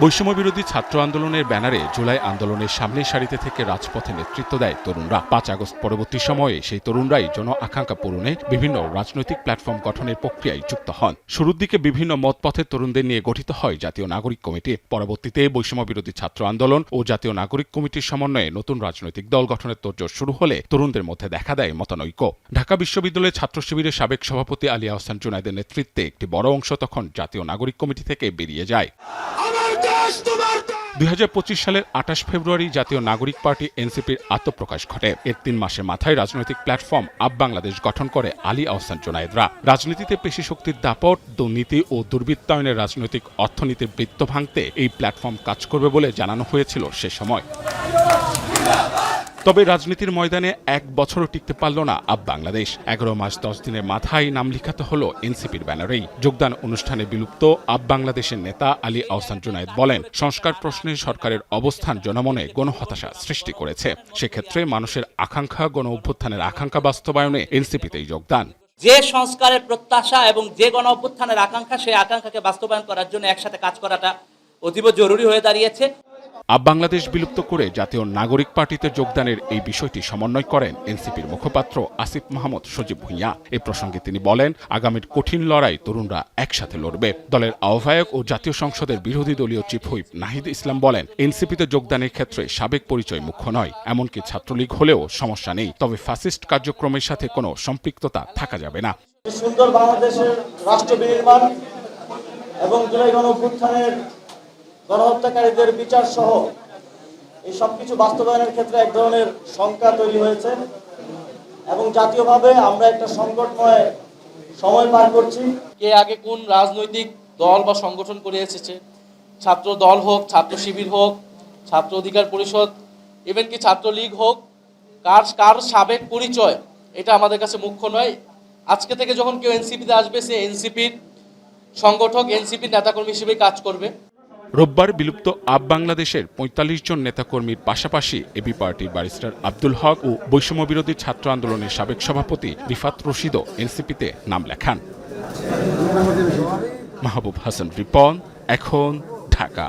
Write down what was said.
বৈষম্য বিরোধী ছাত্র আন্দোলনের ব্যানারে জুলাই আন্দোলনের সামনের সারিতে থেকে রাজপথে নেতৃত্ব দেয় তরুণরা। ৫ আগস্ট পরবর্তী সময়ে সেই তরুণরাই জন আকাঙ্ক্ষা পূরণে বিভিন্ন রাজনৈতিক প্ল্যাটফর্ম গঠনের প্রক্রিয়ায় যুক্ত হন। শুরুর দিকে বিভিন্ন মতপথের তরুণদের নিয়ে গঠিত হয় জাতীয় নাগরিক কমিটি। পরবর্তীতে বৈষম্য বিরোধী ছাত্র আন্দোলন ও জাতীয় নাগরিক কমিটির সমন্বয়ে নতুন রাজনৈতিক দল গঠনের তোড়জোড় শুরু হলে তরুণদের মধ্যে দেখা দেয় মতানৈক্য। ঢাকা বিশ্ববিদ্যালয়ের ছাত্র শিবিরের সাবেক সভাপতি আলী আহসান জুনায়েদের নেতৃত্বে একটি বড় অংশ তখন জাতীয় নাগরিক কমিটি থেকে বেরিয়ে যায়। ২০২৫ সালের ২৮ ফেব্রুয়ারি জাতীয় নাগরিক পার্টি এনসিপির আত্মপ্রকাশ ঘটে। এর ৩ মাসের মাথায় রাজনৈতিক প্ল্যাটফর্ম আপ বাংলাদেশ গঠন করে আলী আহসান জুনায়েদরা। রাজনীতিতে পেশি শক্তির দাপট, দুর্নীতি ও দুর্বৃত্তায়নের রাজনৈতিক অর্থনীতির বৃত্ত ভাঙতে এই প্ল্যাটফর্ম কাজ করবে বলে জানানো হয়েছিল সে সময়। তবে রাজনীতির ময়দানে এক বছরও টিকতে পারল না আপ বাংলাদেশ। ১১ মাস ১০ দিনের মাথায় নাম লিখাতে হলো এনসিপির ব্যানারেই। যোগদান অনুষ্ঠানে বিলুপ্ত আপ বাংলাদেশের নেতা আলী আহসান জুনায়েদ বলেন, সংস্কার প্রশ্নে সরকারের অবস্থান জনমনে গণহতাশা সৃষ্টি করেছে। সেক্ষেত্রে মানুষের আকাঙ্ক্ষা, গণ অভ্যুত্থানের আকাঙ্ক্ষা বাস্তবায়নে এনসিপিতেই যোগদান। যে সংস্কারের প্রত্যাশা এবং যে গণ অভ্যুত্থানের আকাঙ্ক্ষা, সেই আকাঙ্ক্ষাকে বাস্তবায়ন করার জন্য একসাথে কাজ করাটা অতীব জরুরি হয়ে দাঁড়িয়েছে। আপ বাংলাদেশ বিলুপ্ত করে জাতীয় নাগরিক পার্টিতে যোগদানের এই বিষয়টি সমন্বয় করেন এনসিপির মুখপাত্র আসিফ মাহমুদ সজীব ভূঁইয়া। এ প্রসঙ্গে তিনি বলেন, আগামীর কঠিন লড়াই তরুণরা একসাথে লড়বে। দলের আহ্বায়ক ও জাতীয় সংসদের বিরোধী দলীয় চিফ হুইপ নাহিদ ইসলাম বলেন, এনসিপিতে যোগদানের ক্ষেত্রে সাবেক পরিচয় মুখ্য নয়। এমনকি ছাত্রলীগ হলেও সমস্যা নেই, তবে ফ্যাসিস্ট কার্যক্রমের সাথে কোনো সম্পৃক্ততা থাকা যাবে না। সুন্দর বাংলাদেশের রাষ্ট্র বিনির্মাণ এবং জুলাই গণ অভ্যুত্থানের গণহত্যাকারীদের বিচার সহ এই সবকিছু বাস্তবায়নের ক্ষেত্রে এক ধরনের শঙ্কা তৈরি হয়েছে এবং জাতীয়ভাবে আমরা একটা সংকটময় সময় পার করছি। কে আগে কোন রাজনৈতিক দল বা সংগঠন করে এসেছে, ছাত্র দল হোক, ছাত্র শিবির হোক, ছাত্র অধিকার পরিষদ, ইভেন কি ছাত্রলীগ হোক, কার সাবেক পরিচয়, এটা আমাদের কাছে মুখ্য নয়। আজকে থেকে যখন কেউ এনসিপিতে আসবে, সে এনসিপির সংগঠক, এনসিপির নেতাকর্মী হিসেবে কাজ করবে। রোববার বিলুপ্ত আপ বাংলাদেশের ৪৫ জন নেতাকর্মীর পাশাপাশি এবি পার্টির ব্যারিস্টার আব্দুল হক ও বৈষম্য বিরোধী ছাত্র আন্দোলনের সাবেক সভাপতি রিফাত রশিদও এনসিপিতে নাম লেখান। মাহবুব হাসান রিপন, এখন, ঢাকা।